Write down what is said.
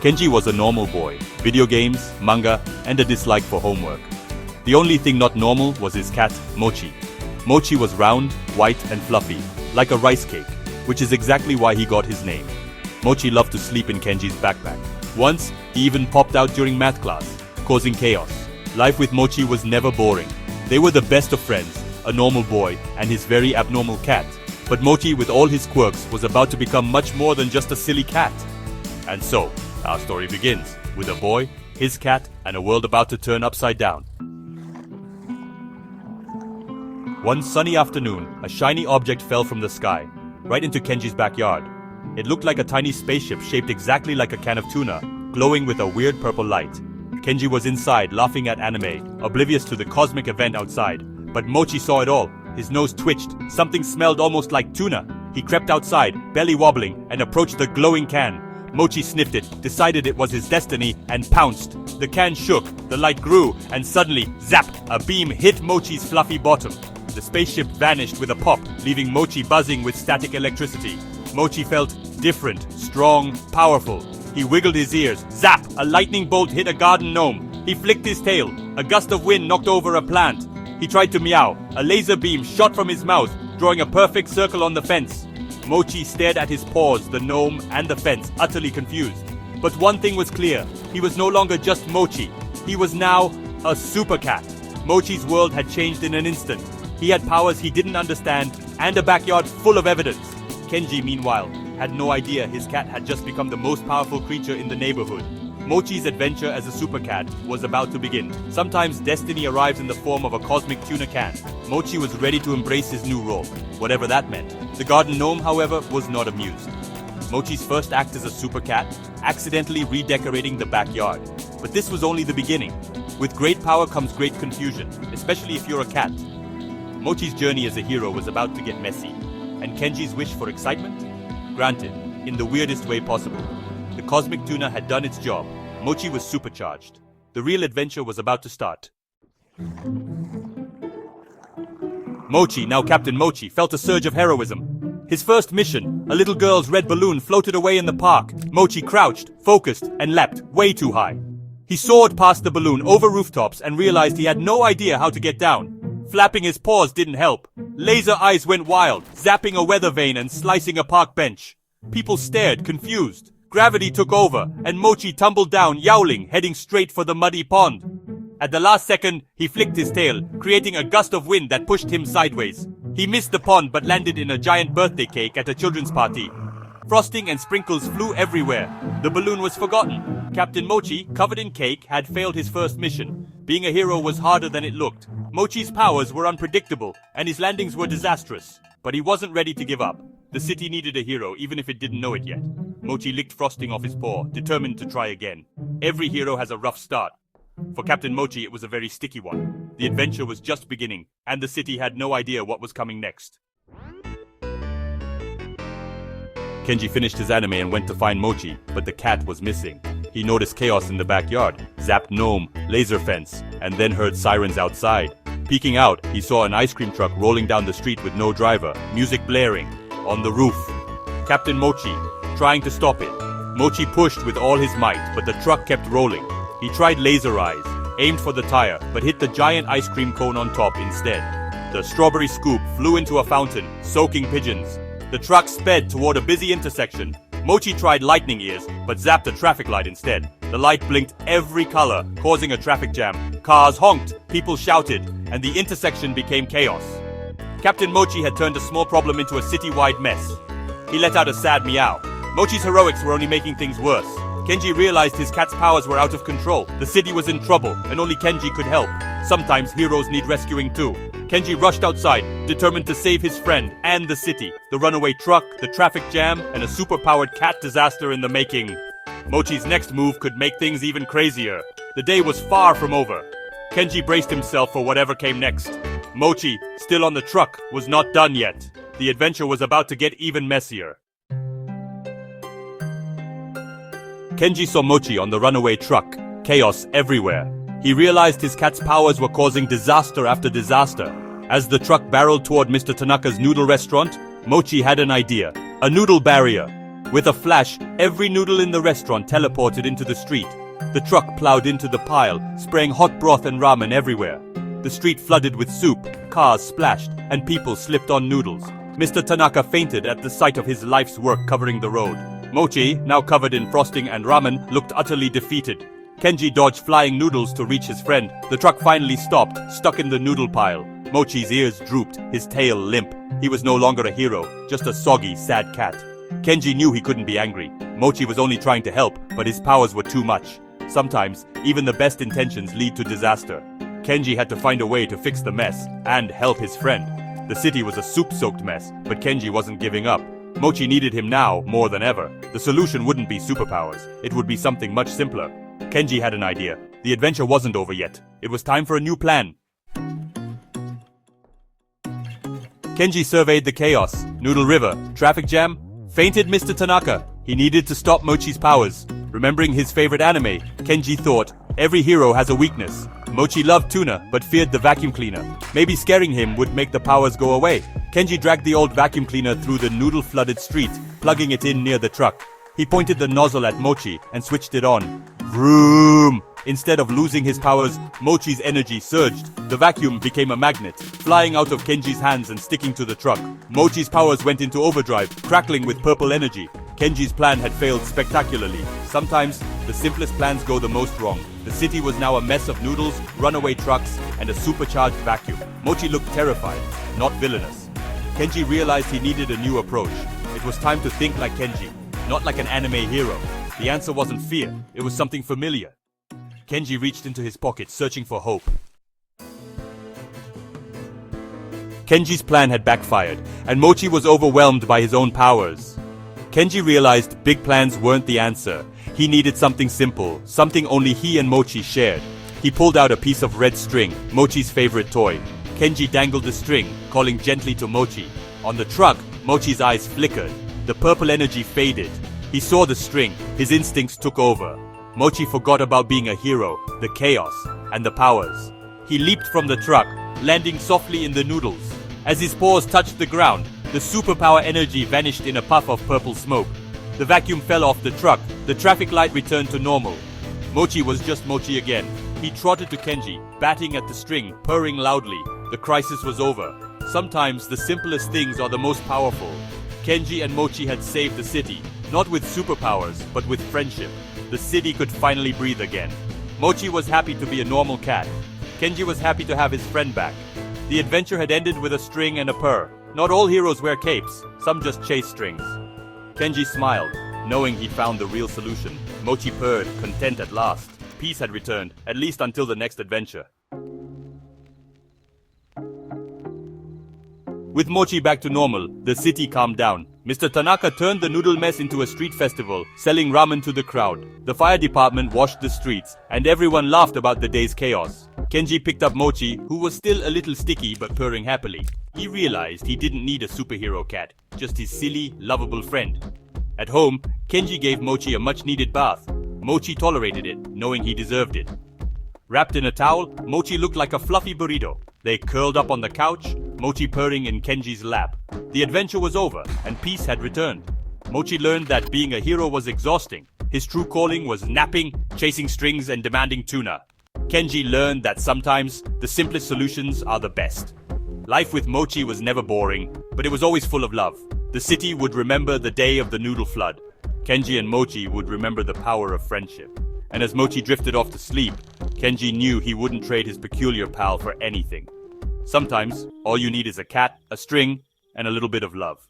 Kenji was a normal boy, video games, manga, and a dislike for homework. The only thing not normal was his cat, Mochi. Mochi was round, white, and fluffy, like a rice cake, which is exactly why he got his name. Mochi loved to sleep in Kenji's backpack. Once, he even popped out during math class, causing chaos. Life with Mochi was never boring. They were the best of friends, a normal boy and his very abnormal cat. But Mochi, with all his quirks, was about to become much more than just a silly cat. And so, our story begins with a boy, his cat, and a world about to turn upside down. One sunny afternoon, a shiny object fell from the sky, right into Kenji's backyard. It looked like a tiny spaceship shaped exactly like a can of tuna, glowing with a weird purple light. Kenji was inside, laughing at anime, oblivious to the cosmic event outside. But Mochi saw it all. His nose twitched. Something smelled almost like tuna. He crept outside, belly wobbling, and approached the glowing can. Mochi sniffed it, decided it was his destiny, and pounced. The can shook, the light grew, and suddenly, zap, a beam hit Mochi's fluffy bottom. The spaceship vanished with a pop, leaving Mochi buzzing with static electricity. Mochi felt different, strong, powerful. He wiggled his ears. Zap! A lightning bolt hit a garden gnome. He flicked his tail. A gust of wind knocked over a plant. He tried to meow. A laser beam shot from his mouth, drawing a perfect circle on the fence. Mochi stared at his paws, the gnome, and the fence, utterly confused. But one thing was clear. He was no longer just Mochi. He was now a super cat. Mochi's world had changed in an instant. He had powers he didn't understand, and a backyard full of evidence. Kenji, meanwhile, had no idea his cat had just become the most powerful creature in the neighborhood. Mochi's adventure as a super cat was about to begin. Sometimes destiny arrives in the form of a cosmic tuna can. Mochi was ready to embrace his new role, whatever that meant. The garden gnome, however, was not amused. Mochi's first act as a super cat, accidentally redecorating the backyard. But this was only the beginning. With great power comes great confusion, especially if you're a cat. Mochi's journey as a hero was about to get messy. And Kenji's wish for excitement? Granted, in the weirdest way possible. The cosmic tuna had done its job. Mochi was supercharged. The real adventure was about to start. Mochi, now Captain Mochi, felt a surge of heroism. His first mission, a little girl's red balloon floated away in the park. Mochi crouched, focused, and leapt way too high. He soared past the balloon over rooftops and realized he had no idea how to get down. Flapping his paws didn't help. Laser eyes went wild, zapping a weather vane and slicing a park bench. People stared, confused. Gravity took over, and Mochi tumbled down, yowling, heading straight for the muddy pond. At the last second, he flicked his tail, creating a gust of wind that pushed him sideways. He missed the pond but landed in a giant birthday cake at a children's party. Frosting and sprinkles flew everywhere. The balloon was forgotten. Captain Mochi, covered in cake, had failed his first mission. Being a hero was harder than it looked. Mochi's powers were unpredictable, and his landings were disastrous. But he wasn't ready to give up. The city needed a hero, even if it didn't know it yet. Mochi licked frosting off his paw, determined to try again. Every hero has a rough start. For Captain Mochi, it was a very sticky one. The adventure was just beginning, and the city had no idea what was coming next. Kenji finished his anime and went to find Mochi, but the cat was missing. He noticed chaos in the backyard, zapped gnome, laser fence, and then heard sirens outside. Peeking out, he saw an ice cream truck rolling down the street with no driver, music blaring. On the roof, Captain Mochi, trying to stop it. Mochi pushed with all his might, but the truck kept rolling. He tried laser eyes, aimed for the tire, but hit the giant ice cream cone on top instead. The strawberry scoop flew into a fountain, soaking pigeons. The truck sped toward a busy intersection. Mochi tried lightning ears, but zapped a traffic light instead. The light blinked every color, causing a traffic jam. Cars honked, people shouted, and the intersection became chaos. Captain Mochi had turned a small problem into a city-wide mess. He let out a sad meow. Mochi's heroics were only making things worse. Kenji realized his cat's powers were out of control. The city was in trouble, and only Kenji could help. Sometimes heroes need rescuing too. Kenji rushed outside, determined to save his friend and the city. The runaway truck, the traffic jam, and a super-powered cat disaster in the making. Mochi's next move could make things even crazier. The day was far from over. Kenji braced himself for whatever came next. Mochi, still on the truck, was not done yet. The adventure was about to get even messier. Kenji saw Mochi on the runaway truck, chaos everywhere. He realized his cat's powers were causing disaster after disaster. As the truck barreled toward Mr. Tanaka's noodle restaurant, Mochi had an idea. A noodle barrier. With a flash, every noodle in the restaurant teleported into the street. The truck plowed into the pile, spraying hot broth and ramen everywhere. The street flooded with soup, cars splashed, and people slipped on noodles. Mr. Tanaka fainted at the sight of his life's work covering the road. Mochi, now covered in frosting and ramen, looked utterly defeated. Kenji dodged flying noodles to reach his friend. The truck finally stopped, stuck in the noodle pile. Mochi's ears drooped, his tail limp. He was no longer a hero, just a soggy, sad cat. Kenji knew he couldn't be angry. Mochi was only trying to help, but his powers were too much. Sometimes, even the best intentions lead to disaster. Kenji had to find a way to fix the mess and help his friend. The city was a soup-soaked mess, but Kenji wasn't giving up. Mochi needed him now more than ever. The solution wouldn't be superpowers. It would be something much simpler. Kenji had an idea. The adventure wasn't over yet. It was time for a new plan. Kenji surveyed the chaos. Noodle River, traffic jam. Fainted Mr. Tanaka. He needed to stop Mochi's powers. Remembering his favorite anime, Kenji thought, every hero has a weakness. Mochi loved tuna, but feared the vacuum cleaner. Maybe scaring him would make the powers go away. Kenji dragged the old vacuum cleaner through the noodle-flooded street, plugging it in near the truck. He pointed the nozzle at Mochi and switched it on. Vroom! Instead of losing his powers, Mochi's energy surged. The vacuum became a magnet, flying out of Kenji's hands and sticking to the truck. Mochi's powers went into overdrive, crackling with purple energy. Kenji's plan had failed spectacularly. Sometimes, the simplest plans go the most wrong. The city was now a mess of noodles, runaway trucks, and a supercharged vacuum. Mochi looked terrified, not villainous. Kenji realized he needed a new approach. It was time to think like Kenji, not like an anime hero. The answer wasn't fear, it was something familiar. Kenji reached into his pocket, searching for hope. Kenji's plan had backfired, and Mochi was overwhelmed by his own powers. Kenji realized big plans weren't the answer. He needed something simple, something only he and Mochi shared. He pulled out a piece of red string, Mochi's favorite toy. Kenji dangled the string, calling gently to Mochi. On the truck, Mochi's eyes flickered. The purple energy faded. He saw the string. His instincts took over. Mochi forgot about being a hero, the chaos, and the powers. He leaped from the truck, landing softly in the noodles. As his paws touched the ground, the superpower energy vanished in a puff of purple smoke. The vacuum fell off the truck. The traffic light returned to normal. Mochi was just Mochi again. He trotted to Kenji, batting at the string, purring loudly. The crisis was over. Sometimes the simplest things are the most powerful. Kenji and Mochi had saved the city, not with superpowers, but with friendship. The city could finally breathe again. Mochi was happy to be a normal cat. Kenji was happy to have his friend back. The adventure had ended with a string and a purr. Not all heroes wear capes, some just chase strings. Kenji smiled, knowing he'd found the real solution. Mochi purred, content at last. Peace had returned, at least until the next adventure. With Mochi back to normal, the city calmed down. Mr. Tanaka turned the noodle mess into a street festival, selling ramen to the crowd. The fire department washed the streets, and everyone laughed about the day's chaos. Kenji picked up Mochi, who was still a little sticky but purring happily. He realized he didn't need a superhero cat, just his silly, lovable friend. At home, Kenji gave Mochi a much-needed bath. Mochi tolerated it, knowing he deserved it. Wrapped in a towel, Mochi looked like a fluffy burrito. They curled up on the couch, Mochi purring in Kenji's lap. The adventure was over, and peace had returned. Mochi learned that being a hero was exhausting. His true calling was napping, chasing strings, and demanding tuna. Kenji learned that sometimes the simplest solutions are the best. Life with Mochi was never boring, but it was always full of love. The city would remember the day of the noodle flood. Kenji and Mochi would remember the power of friendship. And as Mochi drifted off to sleep, Kenji knew he wouldn't trade his peculiar pal for anything. Sometimes, all you need is a cat, a string, and a little bit of love.